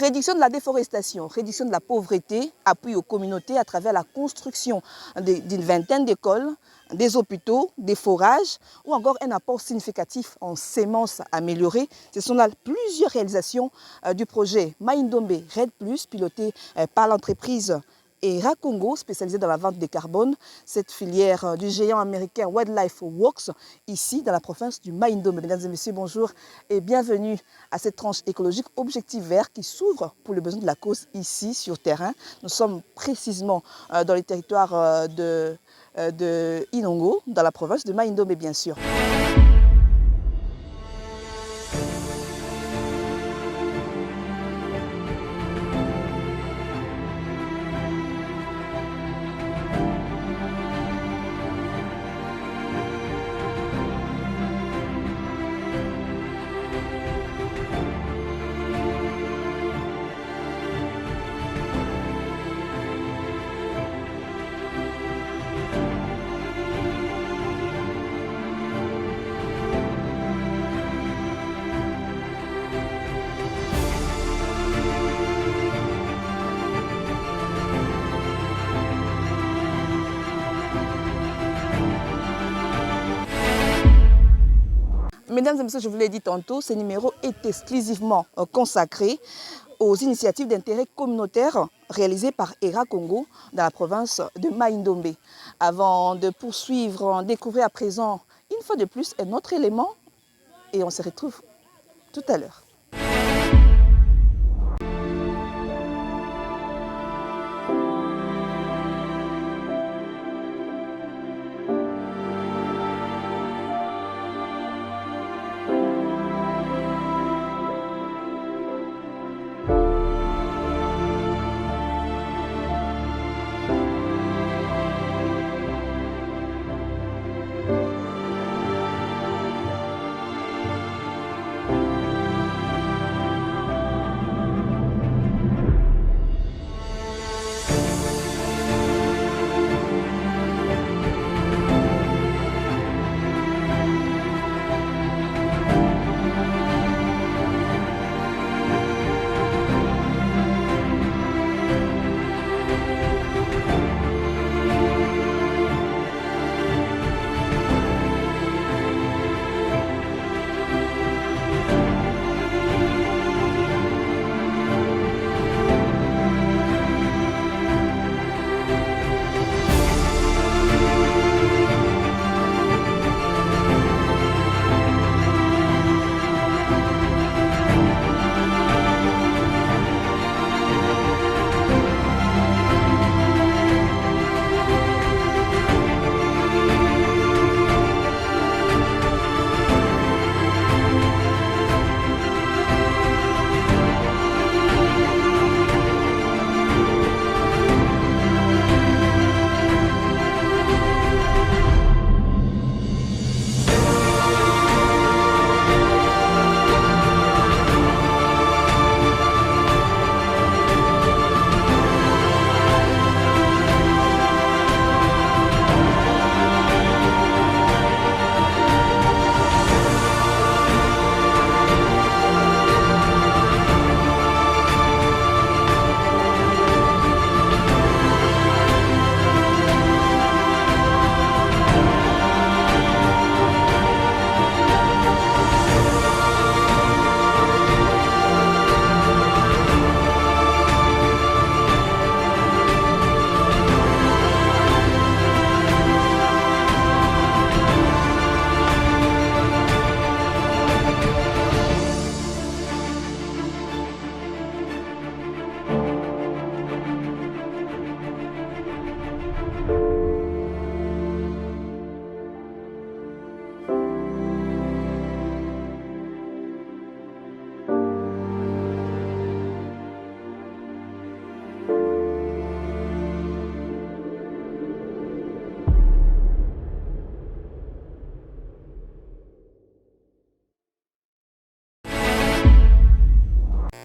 Réduction de la déforestation, réduction de la pauvreté, appui aux communautés à travers la construction d'une vingtaine d'écoles, des hôpitaux, des forages ou encore un apport significatif en semences améliorées. Ce sont là plusieurs réalisations du projet Maindombe Red Plus, piloté par l'entreprise ERA Congo, spécialisée dans la vente de carbone. Cette filière du géant américain Wildlife Works, ici dans la province du Maindombe. Mesdames et messieurs, bonjour et bienvenue à cette tranche écologique Objectif Vert qui s'ouvre pour le besoin de la cause ici sur terrain. Nous sommes précisément dans les territoires de Inongo, dans la province de Maindombe, bien sûr. Mesdames et messieurs, je vous l'ai dit tantôt, ce numéro est exclusivement consacré aux initiatives d'intérêt communautaire réalisées par ERA Congo dans la province de Maindombe. Avant de poursuivre, découvrez à présent, une fois de plus, un autre élément et on se retrouve tout à l'heure.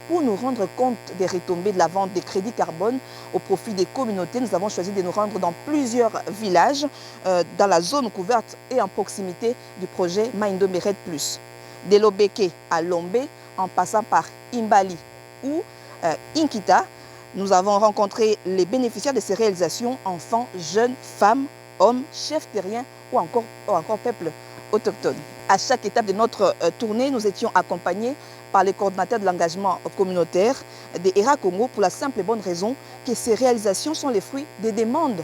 Pour nous rendre compte des retombées de la vente des crédits carbone au profit des communautés, nous avons choisi de nous rendre dans plusieurs villages dans la zone couverte et en proximité du projet Maindombe Red Plus. De Lobeke à Lombe, en passant par Imbali, où Inkita. Nous avons rencontré les bénéficiaires de ces réalisations, enfants, jeunes, femmes, hommes, chefs terriens ou encore peuples autochtones. À chaque étape de notre tournée, nous étions accompagnés par les coordinateurs de l'engagement communautaire des ERA Congo pour la simple et bonne raison que ces réalisations sont les fruits des demandes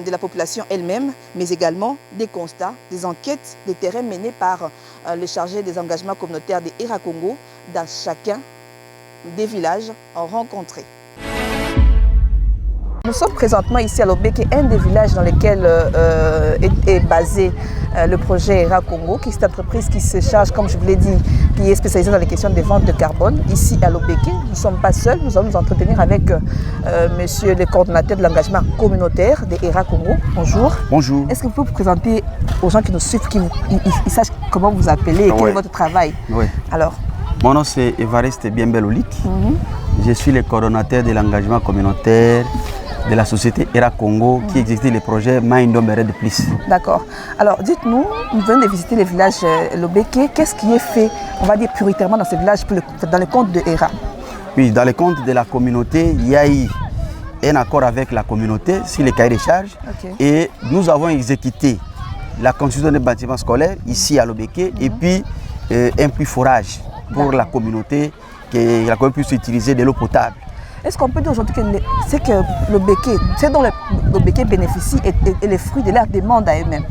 de la population elle-même, mais également des constats, des enquêtes, des terrains menés par les chargés des engagements communautaires des ERA Congo dans chacun des villages rencontrés. Nous sommes présentement ici à Lobeke, un des villages dans lesquels est basé le projet ERA Congo, qui est cette entreprise qui se charge, comme je vous l'ai dit, qui est spécialisée dans les questions de vente de carbone. Ici à Lobeke, nous ne sommes pas seuls, nous allons nous entretenir avec monsieur le coordonnateur de l'engagement communautaire des ERA Congo. Bonjour. Bonjour. Est-ce que vous pouvez vous présenter aux gens qui nous suivent, qu'ils sachent comment vous appelez et quel est votre travail? Oui. Alors. Mon nom c'est Evariste Bienbelolik. Je suis le coordonnateur de l'engagement communautaire de la société ERA Congo qui exécute le projet Maindombe de Plus. D'accord. Alors dites-nous, nous venons de visiter le village Lobeke. Qu'est-ce qui est fait, on va dire prioritairement dans ce village, dans le compte de ERA? Oui, dans le compte de la communauté, il y a eu un accord avec la communauté sur les cahiers de charges. Et nous avons exécuté la construction des bâtiments scolaires ici à Lobeke et puis un puits forage pour la communauté, que la communauté puisse utiliser de l'eau potable. Est-ce qu'on peut dire aujourd'hui que ce dont le béquet bénéficie est le fruit de leur demande à eux-mêmes?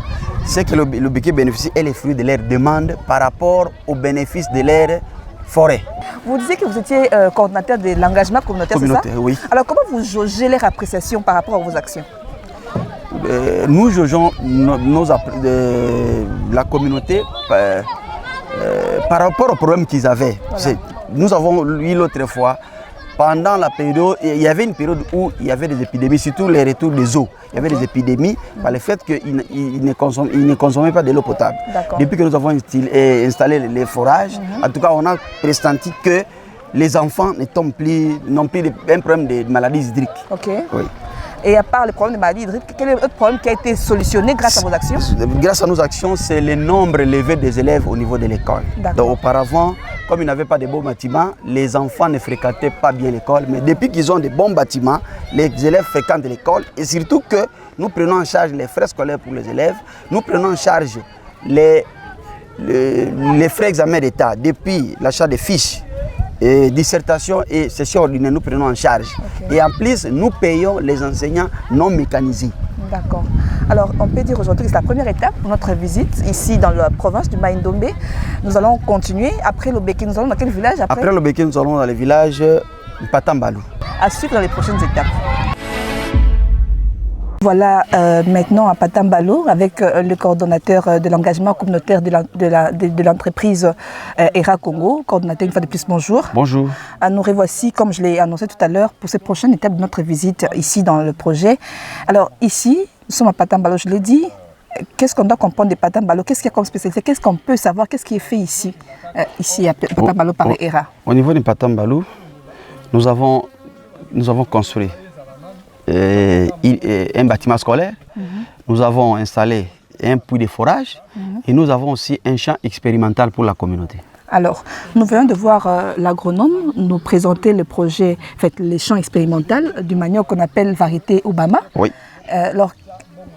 C'est que le béquet bénéficie est le fruit de leur demande par rapport aux bénéfices de leur forêt. Vous disiez que vous étiez coordinateur de l'engagement communautaire, c'est ça? Oui. Alors comment vous jaugez leur appréciation par rapport à vos actions? Nous jugeons la communauté par rapport aux problèmes qu'ils avaient. Voilà. Nous avons eu l'autre fois, pendant la période, il y avait une période où il y avait des épidémies, surtout les retours des eaux. Il y avait des épidémies par le fait qu'ils ne consommaient pas de l'eau potable. Depuis que nous avons installé les forages, en tout cas, on a pressenti que les enfants n'ont plus un problème de maladies hydriques. Oui. Et à part le problème de maladies hydriques, quel est l'autre problème qui a été solutionné grâce à vos actions? Grâce à nos actions, c'est le nombre élevé des élèves au niveau de l'école. Donc auparavant, comme ils n'avaient pas de bons bâtiments, les enfants ne fréquentaient pas bien l'école. Mais depuis qu'ils ont de bons bâtiments, les élèves fréquentent l'école. Et surtout que nous prenons en charge les frais scolaires pour les élèves, nous prenons en charge les frais examens d'État, depuis l'achat des fiches, et dissertation et session ordinaire, nous prenons en charge. Et en plus, nous payons les enseignants non mécanisés. D'accord. Alors, on peut dire aujourd'hui que c'est la première étape pour notre visite ici dans la province du Maindombe. Nous allons continuer. Après Lobeke, nous allons dans quel village? Après Lobeke, nous allons dans le village Patambalou. À suivre dans les prochaines étapes. Voilà maintenant à Patambalou avec le coordonnateur de l'engagement communautaire de l'entreprise ERA Congo. Coordonnateur, une fois de plus, bonjour. Bonjour. Nous revoici, comme je l'ai annoncé tout à l'heure, pour cette prochaine étape de notre visite ici dans le projet. Alors ici, nous sommes à Patambalou, je l'ai dit. Qu'est-ce qu'on doit comprendre de Patambalou? Qu'est-ce qu'il y a comme spécialité? Qu'est-ce qu'on peut savoir? Qu'est-ce qui est fait ici, ici à Patambalou par ERA? Au niveau de Patambalou, nous avons construit un bâtiment scolaire, nous avons installé un puits de forage et nous avons aussi un champ expérimental pour la communauté. Alors, nous venons de voir l'agronome nous présenter le projet, en fait, les champs expérimental du manioc qu'on appelle variété Obama. Oui. Alors,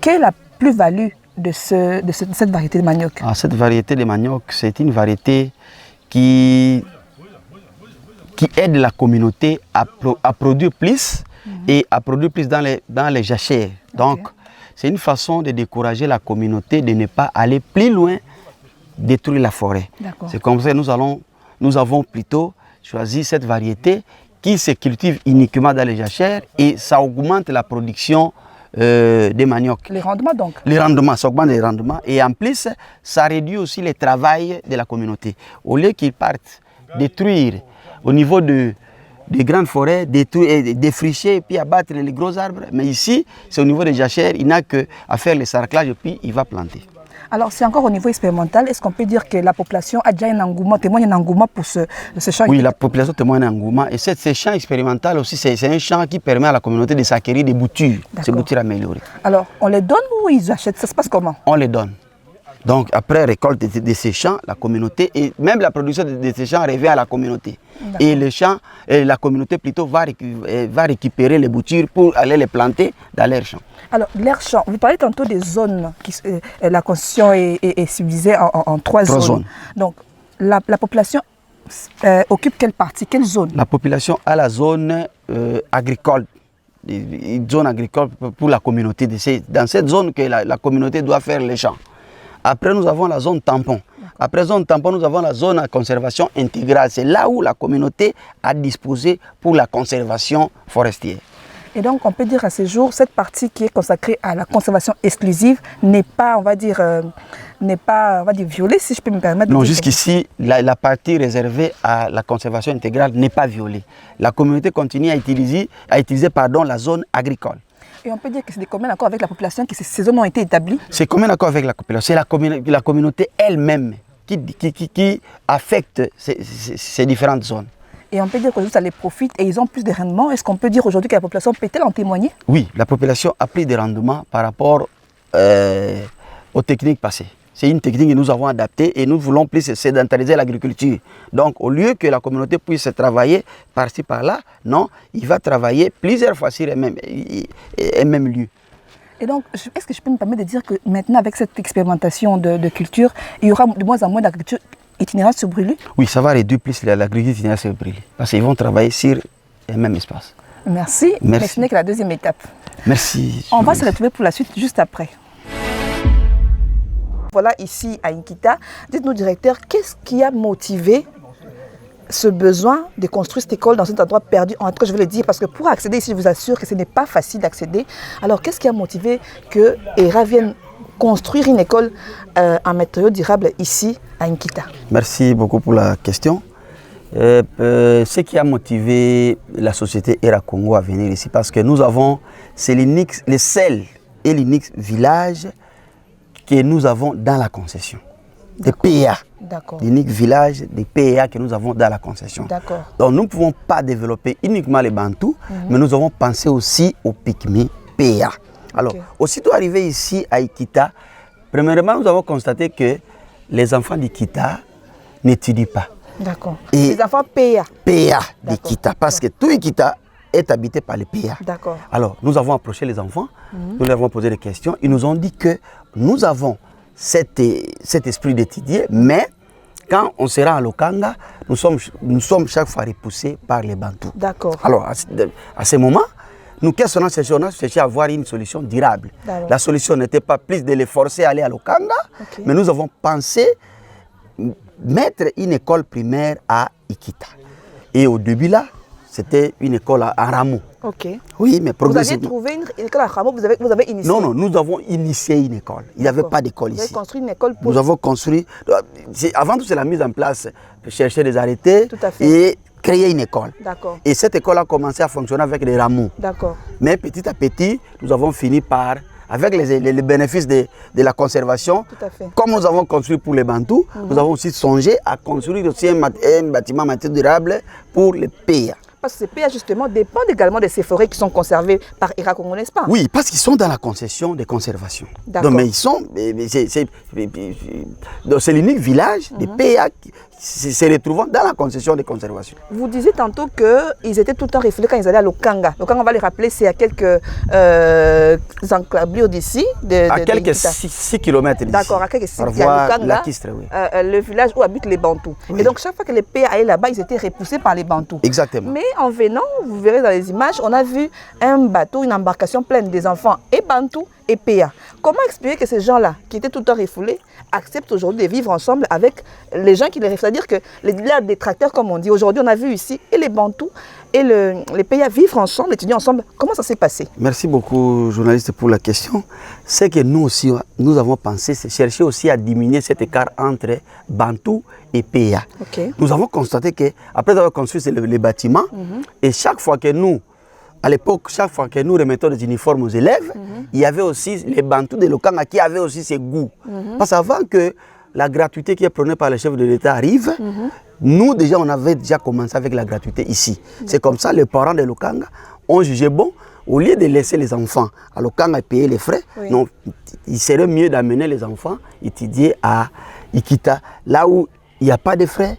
quelle est la plus-value de cette variété de manioc? Cette variété de manioc, c'est une variété qui aide la communauté à produire plus et à produire plus dans les jachères. Donc, c'est une façon de décourager la communauté de ne pas aller plus loin, détruire la forêt. C'est comme ça que nous avons plutôt choisi cette variété qui se cultive uniquement dans les jachères et ça augmente la production des maniocs. Les rendements donc? Les rendements, ça augmente les rendements et en plus, ça réduit aussi le travail de la communauté. Au lieu qu'ils partent détruire au niveau des grandes forêts, défricher et puis abattre les gros arbres. Mais ici, c'est au niveau des jachères, il n'a qu'à faire le sarclage et puis il va planter. Alors, c'est encore au niveau expérimental. Est-ce qu'on peut dire que la population a déjà un engouement, témoigne un engouement pour ce champ? Oui, la population témoigne un engouement. Et ce champ expérimental aussi, c'est un champ qui permet à la communauté de s'acquérir des boutures, ces boutures améliorées. Alors, on les donne ou ils achètent? Ça se passe comment? On les donne. Donc après récolte de ces champs, la communauté, et même la production de ces champs revient à la communauté. Et les champs, la communauté plutôt va récupérer les boutures pour aller les planter dans leurs champs. Alors, leurs champs, vous parlez tantôt des zones, la constitution est subdivisée en trois zones. Donc, la population occupe quelle partie, quelle zone? La population a la zone agricole. Une zone agricole pour la communauté. Dans cette zone que la communauté doit faire les champs. Après, nous avons la zone tampon. Après zone tampon, nous avons la zone à conservation intégrale. C'est là où la communauté a disposé pour la conservation forestière. Et donc, on peut dire à ce jour, cette partie qui est consacrée à la conservation exclusive n'est pas, on va dire, violée, si je peux me permettre. Non, jusqu'ici, la partie réservée à la conservation intégrale n'est pas violée. La communauté continue à utiliser la zone agricole. Et on peut dire que c'est des communs accords avec la population que ces zones ont été établies? C'est commun accord avec la population. C'est la communauté elle-même qui affecte ces différentes zones. Et on peut dire qu'aujourd'hui, ça les profite et ils ont plus de rendement. Est-ce qu'on peut dire aujourd'hui que la population peut-elle en témoigner? Oui, la population a plus de rendement par rapport aux techniques passées. C'est une technique que nous avons adaptée et nous voulons plus sédentariser l'agriculture. Donc, au lieu que la communauté puisse travailler par-ci, par-là, non, il va travailler plusieurs fois sur un même lieu. Et donc, est-ce que je peux me permettre de dire que maintenant, avec cette expérimentation de culture, il y aura de moins en moins d'agriculture itinérante sur Brûlis? Oui, ça va réduire plus l'agriculture itinérante sur Brûlis. Parce qu'ils vont travailler sur un même espace. Merci. Mais ce n'est que la deuxième étape. Merci. On va se retrouver pour la suite juste après. Voilà ici à Nkita. Dites-nous, directeur, qu'est-ce qui a motivé ce besoin de construire cette école dans cet endroit perdu? En tout cas, je veux le dire parce que pour accéder ici, je vous assure que ce n'est pas facile d'accéder. Alors, qu'est-ce qui a motivé que ERA vienne construire une école en matériaux durables ici à Nkita? Merci beaucoup pour la question. Ce qui a motivé la société ERA Congo à venir ici, parce que nous avons, c'est le seul et l'unique village que nous avons dans la concession, des PA. L'unique village des PA que nous avons dans la concession. Donc nous ne pouvons pas développer uniquement les Bantous, mais nous avons pensé aussi aux Pygmées PA. Alors, aussitôt arrivé ici à Nkita, premièrement, nous avons constaté que les enfants d'Nkita n'étudient pas. D'accord. Les enfants PA. PA d'Nkita, parce que tout Nkita est habité par les PA. D'accord. Alors, nous avons approché les enfants, nous leur avons posé des questions. Ils nous ont dit que nous avons cet esprit d'étudier, mais quand on sera à Lokanga, nous sommes chaque fois repoussés par les Bantous. D'accord. Alors, à ce moment, nous, qu'est-ce qu'on a cherché? On a cherché à avoir une solution durable. La solution n'était pas plus de les forcer à aller à Lokanga, mais nous avons pensé mettre une école primaire à Nkita. Et au début là, c'était une école à Ramo. Ok. Oui, mais progressivement. Vous avez trouvé une école à Ramo, vous avez initié? Non, non, nous avons initié une école. Il n'y avait pas d'école ici. Vous avez construit une école pour... Nous avons construit... Avant tout, c'est la mise en place, chercher des arrêtés et créer une école. D'accord. Et cette école a commencé à fonctionner avec les rameaux. D'accord. Mais petit à petit, nous avons fini par... Avec les bénéfices de la conservation, comme nous avons construit pour les Bantous, nous avons aussi songé à construire aussi un bâtiment matériel durable pour les PA. Parce que ces PA, justement, dépendent également de ces forêts qui sont conservées par ERA Congo, n'est-ce pas? Oui, parce qu'ils sont dans la concession de conservation. D'accord. Mais ils sont... C'est l'unique village des PA qui se retrouvant dans la concession de conservation. Vous disiez tantôt qu'ils étaient tout le temps refoulés quand ils allaient à Lokanga. Lokanga, on va les rappeler, c'est à quelques enclaves d'ici. À quelques 6 km d'ici. D'accord, à quelques 6 km. Le village où habitent les Bantous. Oui. Et donc, chaque fois que les PA allaient là-bas, ils étaient repoussés par les Bantous. Exactement. Mais en venant, vous verrez dans les images, on a vu un bateau, une embarcation pleine des enfants et Bantous et PA. Comment expliquer que ces gens-là, qui étaient tout le temps refoulés, acceptent aujourd'hui de vivre ensemble avec les gens qui les refoulent? C'est-à-dire que les détracteurs, comme on dit, aujourd'hui on a vu ici, et les Bantous et les PA vivre ensemble, étudier ensemble. Comment ça s'est passé? Merci beaucoup, journaliste, pour la question. C'est que nous aussi, nous avons pensé, c'est chercher aussi à diminuer cet écart entre Bantous et PA. Nous avons constaté qu'après avoir construit les bâtiments, et chaque fois que nous, à l'époque, chaque fois que nous remettons des uniformes aux élèves, il y avait aussi les Bantous de Lokanga qui avaient aussi ces goûts. Parce qu'avant que la gratuité qui est prônée par le chef de l'État arrive, nous déjà, on avait déjà commencé avec la gratuité ici. C'est comme ça, les parents de Lokanga ont jugé bon au lieu de laisser les enfants à Lokanga payer les frais, non, il serait mieux d'amener les enfants étudier à Ikita, là où il n'y a pas de frais.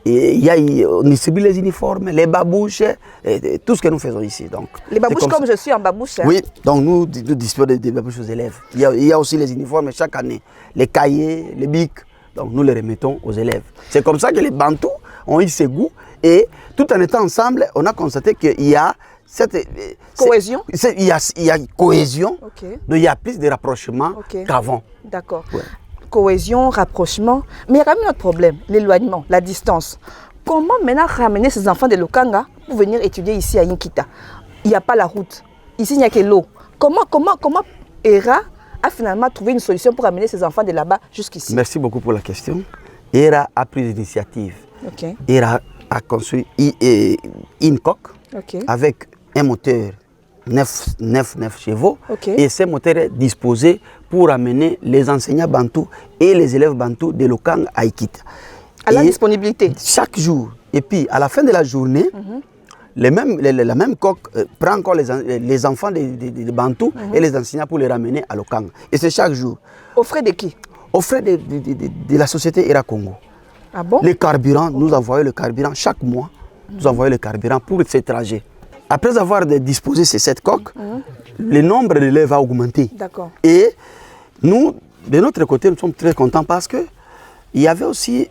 Et on distribue les uniformes, les babouches, et tout ce que nous faisons ici. Donc, les babouches comme je suis en babouche. Hein. Oui, donc nous distribuons des babouches aux élèves. Il y a aussi les uniformes chaque année, les cahiers, les bics. Donc nous les remettons aux élèves. C'est comme ça que les Bantous ont eu ce goût. Et tout en étant ensemble, on a constaté qu'il y a cette cohésion. Il y a cohésion, Okay. Donc il y a plus de rapprochement qu'avant. D'accord. Ouais. Cohésion, rapprochement, mais il y a quand même notre problème, l'éloignement, la distance. Comment maintenant ramener ces enfants de Lokanga pour venir étudier ici à Inkita? Il n'y a pas la route, ici il n'y a que l'eau. Comment ERA a finalement trouvé une solution pour amener ces enfants de là-bas jusqu'ici? Merci beaucoup pour la question. ERA a pris l'initiative. ERA a construit une coque avec un moteur 9 chevaux et ce moteur est disposé pour amener les enseignants bantous et les élèves bantous de Lokanga à Ikita. À la disponibilité? Chaque jour. Et puis à la fin de la journée, la même coque prend encore les enfants de bantous et les enseignants pour les ramener à Lokanga. Et c'est chaque jour. Au frais de qui? Au frais de la société ERA Congo. Ah bon? Le carburant, nous envoyons le carburant chaque mois. Nous envoyons le carburant pour ces trajets. Après avoir disposé cette coque, le nombre d'élèves a augmenté. D'accord. Et nous, de notre côté, nous sommes très contents parce qu'il y avait aussi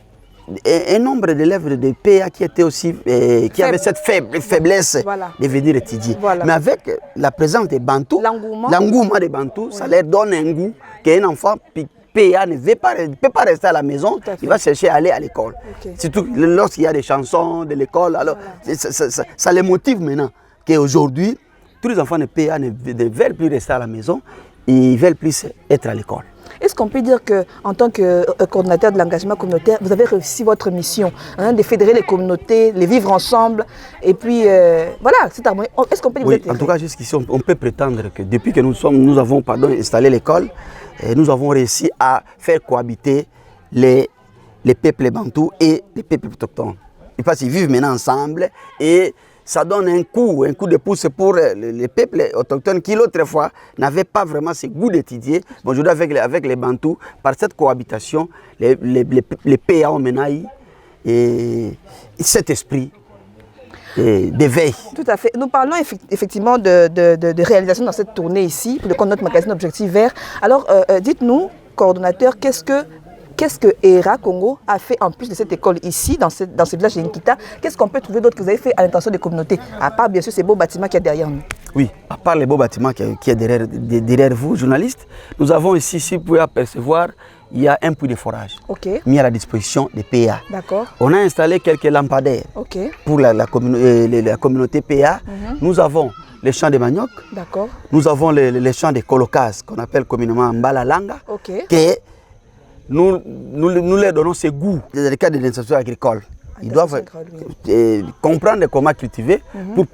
un nombre d'élèves de PA qui étaient aussi qui avaient cette faiblesse de venir étudier. Mais avec la présence des Bantous, l'engouement des Bantous, ça leur donne un goût qu'un enfant PA ne peut pas rester à la maison, il va chercher à aller à l'école. Surtout lorsqu'il y a des chansons de l'école, alors ça les motive maintenant. Qu'aujourd'hui, tous les enfants de PA ne veulent plus rester à la maison, ils veulent plus être à l'école. Est-ce qu'on peut dire qu'en tant que coordinateur de l'engagement communautaire, vous avez réussi votre mission de fédérer les communautés, les vivre ensemble, et puis voilà, c'est harmonieux. Est-ce qu'on peut dire en tout cas, jusqu'ici, on peut prétendre que depuis que nous avons installé l'école, nous avons réussi à faire cohabiter les peuples bantous et les peuples autochtones. Parce qu'ils vivent maintenant ensemble et ça donne un coup de pouce pour les peuples autochtones qui l'autre fois n'avaient pas vraiment ce goût d'étudier. Bon, aujourd'hui avec les Bantous, par cette cohabitation, les PA ont maintenant et cet esprit d'éveil. Tout à fait. Nous parlons effectivement de réalisation dans cette tournée ici, pour le compte de notre magazine Objectif Vert. Alors, dites-nous, coordonnateur, qu'est-ce que ERA Congo a fait en plus de cette école ici, dans ce village de Nkita? Qu'est-ce qu'on peut trouver d'autre que vous avez fait à l'intention des communautés? À part bien sûr ces beaux bâtiments qu'il y a derrière nous. Oui, à part les beaux bâtiments qui est derrière vous, journalistes, nous avons ici, si vous pouvez apercevoir, il y a un puits de forage mis à la disposition des PA. D'accord. On a installé quelques lampadaires pour la communauté PA. Nous avons les champs de manioc. D'accord. Nous avons les champs de colocas, qu'on appelle communément Mbalalanga. Que nous leur donnons ce goût dans le cadre de l'insertion agricole. Ils doivent comprendre comment cultiver pour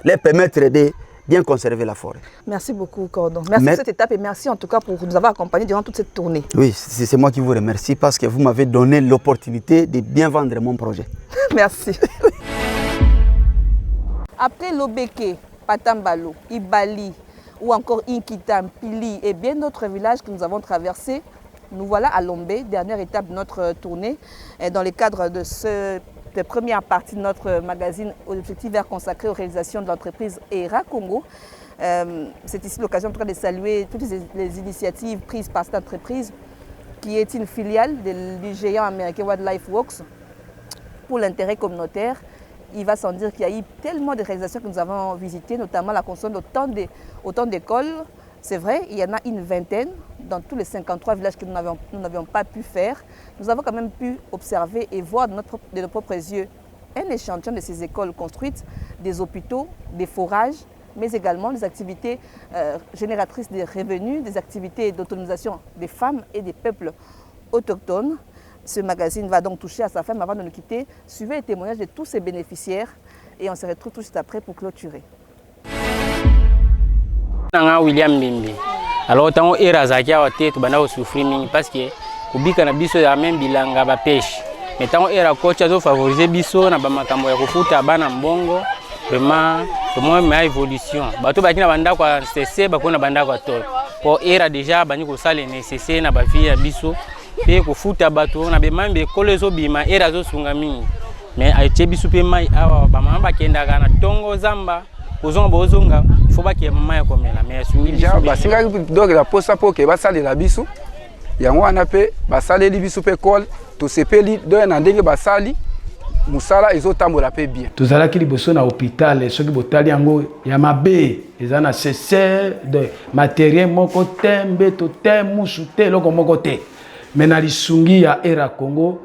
leur permettre de bien conserver la forêt. Merci beaucoup, Cordon. Merci pour cette étape et merci en tout cas pour nous avoir accompagnés durant toute cette tournée. Oui, c'est moi qui vous remercie parce que vous m'avez donné l'opportunité de bien vendre mon projet. Merci. Après Lobeke, Patambalo, Ibali ou encore Inkita, Pili et bien d'autres villages que nous avons traversés, nous voilà à Lombe, dernière étape de notre tournée, dans le cadre de cette première partie de notre magazine Objectif Vert consacré aux réalisations de l'entreprise ERA Congo. C'est ici l'occasion de saluer toutes les initiatives prises par cette entreprise qui est une filiale du géant américain Wildlife Works pour l'intérêt communautaire. Il va sans dire qu'il y a eu tellement de réalisations que nous avons visitées, notamment la construction d'autant d'écoles. C'est vrai, il y en a une vingtaine dans tous les 53 villages que nous n'avions pas pu faire. Nous avons quand même pu observer et voir de nos propres yeux un échantillon de ces écoles construites, des hôpitaux, des forages, mais également des activités génératrices de revenus, des activités d'autonomisation des femmes et des peuples autochtones. Ce magazine va donc toucher à sa fin, mais avant de nous quitter, suivez les témoignages de tous ces bénéficiaires et on se retrouve tout de suite après pour clôturer. William Bimbi. Alors tant ERA zakia wa tete bana souffrir mingi parce que kubika na biso ya même bilanga ba pêche. Mais tant ERA coach azo favoriser biso na ba makambo ya kofuta bana mbongo vraiment Comment ma évolution. Bato baki na banda kwa CC bako na banda kwa tol. Pour era déjà bani ko sala nécessaire na ba vie ya biso. Pe ko futa bato na be mambe kolezo bima era zo sunga mingi. Mais aitie biso pe mai awa ba mama bakenda kana tongo zamba. Ozonga bozonga faut ba ki mama ya komela mais sungi biso. Ba singa donc la posa po ke ba sala la biso. Yango wana pe ba sala li biso pe kol to sepeli do na ndenge ba sali. Musala ezotambola pe bien. Tozalaki liboso na hôpital soki botali yango ya mabe eza na nécessaire de matériel moko te mbeto te musu te loko moko te. Mais na lisungi ya era Congo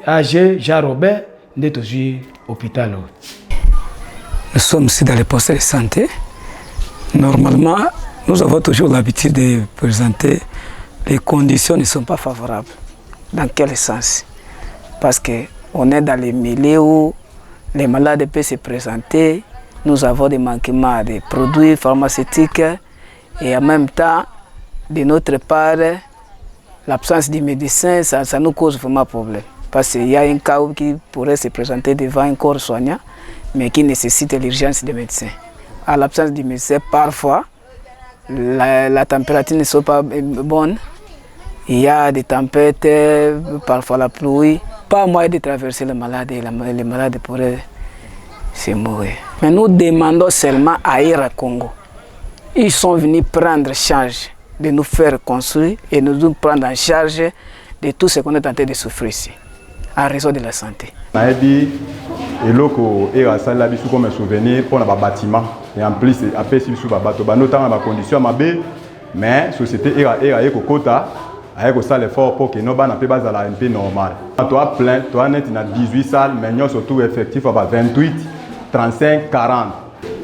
AG Jean Robert nde tozwi hôpital. Nous sommes ici dans les postes de santé. Normalement, nous avons toujours l'habitude de présenter les conditions ne sont pas favorables. Dans quel sens? Parce que on est dans les milieux où les malades peuvent se présenter. Nous avons des manquements de produits pharmaceutiques et en même temps, de notre part, l'absence du médecin, ça nous cause vraiment problème. Parce qu'il y a un cas qui pourrait se présenter devant un corps soignant, mais qui nécessite l'urgence des médecins. À l'absence du médecin, parfois, la température ne soit pas bonne. Il y a des tempêtes, parfois la pluie. Pas moyen de traverser les malades et les malades pourraient se mourir. Mais nous demandons seulement à Era Congo. Ils sont venus prendre charge de nous faire construire et nous prendre en charge de tout ce qu'on est en train de souffrir ici, en raison de la santé. Et loko Era sala bisu comme souvenir pour les bâtiments et en plus après si bisu babato notamment les conditions mabe mais société Era ekokota avec ça l'effort pour que nos bana pe bazala un peu normal. Toi plein, toi net na 18 salles, mais nous surtout effectif à 28, 35, 40.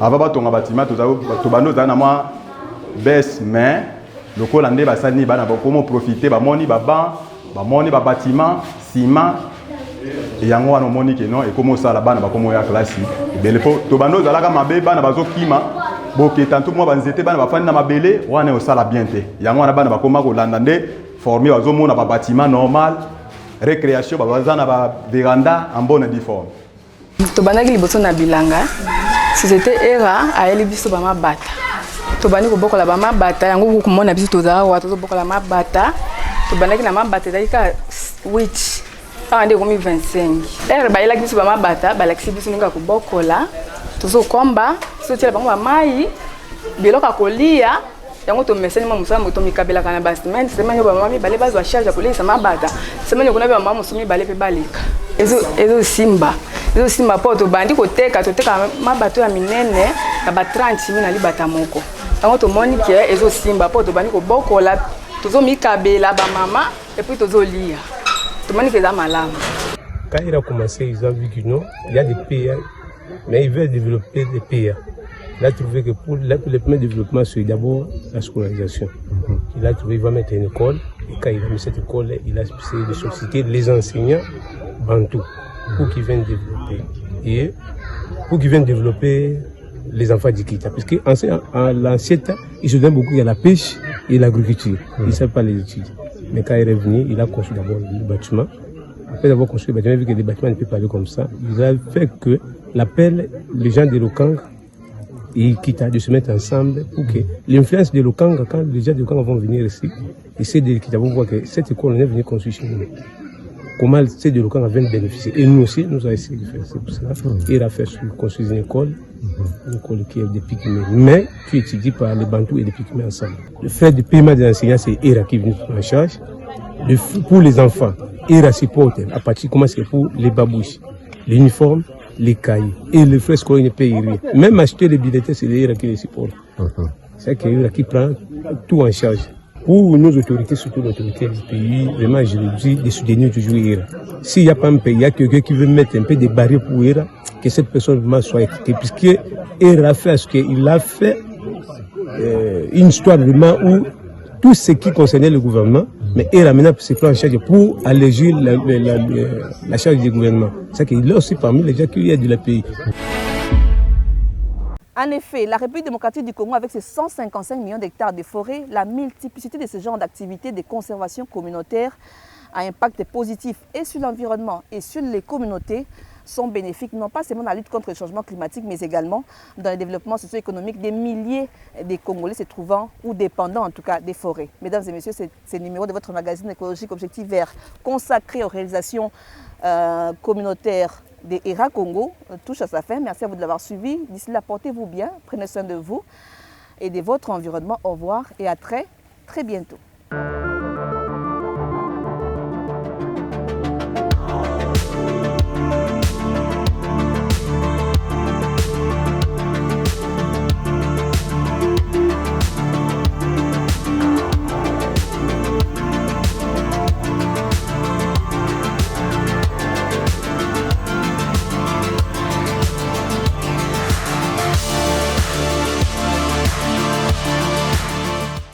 Avant ba tonga bâtiment to bano za na moi baisse mais le collandé ba sani bana ba comment profiter ba moni ba ban, ba moni ba bâtiment, ciment et yango wana moni que non et comment ça la bana ba comment ya classe. Et bien le to bano za la ka mabe bana ba zo kima. Bon que tantôt moi ba nzete bana ba fani na mabele wana o sala bien te. Yango wana bana ba koma ko landande formé aux hommes dans un bâtiment normal, récréation, dans un véranda en bonne forme. Tobanaki liboso na bilanga, société Era ayeli biso ba mabata. Tobani ko bokola ba mabata yango ko mona biso toza wa tozo bokola mabata. Tobanaki na mabata dalika which ande komi 25. Era ba yela biso ba mabata, ba laksi biso ninga ko bokola. Tozo komba, so tela bango ba mai, biloka kolia. Yango to meseni mamusa moto mikabela kana basement semanya ba mami bale bazwa charge ko lesa mabata semanya kuna ba mamu sumi bale pe balika ezo simba poto bandi ko teka mabato ya minene na ba 30 mina libata moko yango to moni ke ezo simba poto bandi ko bokola tozo mikabela ba mama et puis tozo lia to moni ke za malamu. Quand il a commencé ils ont vu que non il y a des pays mais ils veulent développer des pays. Il a trouvé que pour le premier développement, c'est d'abord la scolarisation. Il a trouvé qu'il va mettre une école. Et quand il a mis cette école, il a essayé de solliciter les enseignants bantous pour qu'ils viennent développer. Et pour qu'ils viennent développer les enfants d'Ikita. Parce qu'en l'ancien temps, ils se donnent beaucoup à la pêche et l'agriculture. Ils ne savent pas les études. Mais quand il est revenu, il a construit d'abord le bâtiment. Après avoir construit le bâtiment, vu que les bâtiments ne peuvent pas aller comme ça, il a fait que l'appel, les gens de l'Okang, et quitte de se mettre ensemble pour que l'influence de l'Okanga, quand les gens de l'Okanga vont venir ici, essayer de quitter pour voir que cette école on est venue construire chez nous. Comment ces de l'Okanga viennent bénéficier. Et nous aussi, nous avons essayé de faire ça pour cela. Il a fait construire une école qui est des Pygmées, mais qui est étudiée par les Bantous et les Pygmées ensemble. Le fait de paiement des enseignants, c'est ERA qui est venu prendre en charge. Pour les enfants, ERA supporte à partir comment c'est pour les babouches, l'uniforme, les cahiers et les frais scolaires ne payent rien. Même acheter les billets, c'est l'ERA qui les supporte. C'est l'ERA qui prend tout en charge. Pour nos autorités, surtout l'autorité du pays, vraiment, je le dis, de soutenir toujours ERA. S'il n'y a pas un pays, il y a quelqu'un qui veut mettre un peu de barrières pour ERA, que cette personne vraiment soit écoutée. Puisque ERA a fait ce qu'il a fait, une histoire vraiment où tout ce qui concernait le gouvernement, mais ERA maintenant se prend en charge pour alléger la charge du gouvernement. C'est qu'il est aussi parmi les gens qui aident le pays. En effet, la République démocratique du Congo, avec ses 155 millions d'hectares de forêts, la multiplicité de ce genre d'activités de conservation communautaire a un impact positif et sur l'environnement et sur les communautés, sont bénéfiques, non pas seulement dans la lutte contre le changement climatique, mais également dans le développement socio-économique des milliers de Congolais se trouvant ou dépendant en tout cas des forêts. Mesdames et messieurs, c'est le numéro de votre magazine écologique Objectif Vert consacré aux réalisations communautaires des ERA Congo touche à sa fin. Merci à vous de l'avoir suivi. D'ici là, portez-vous bien, prenez soin de vous et de votre environnement. Au revoir et à très bientôt.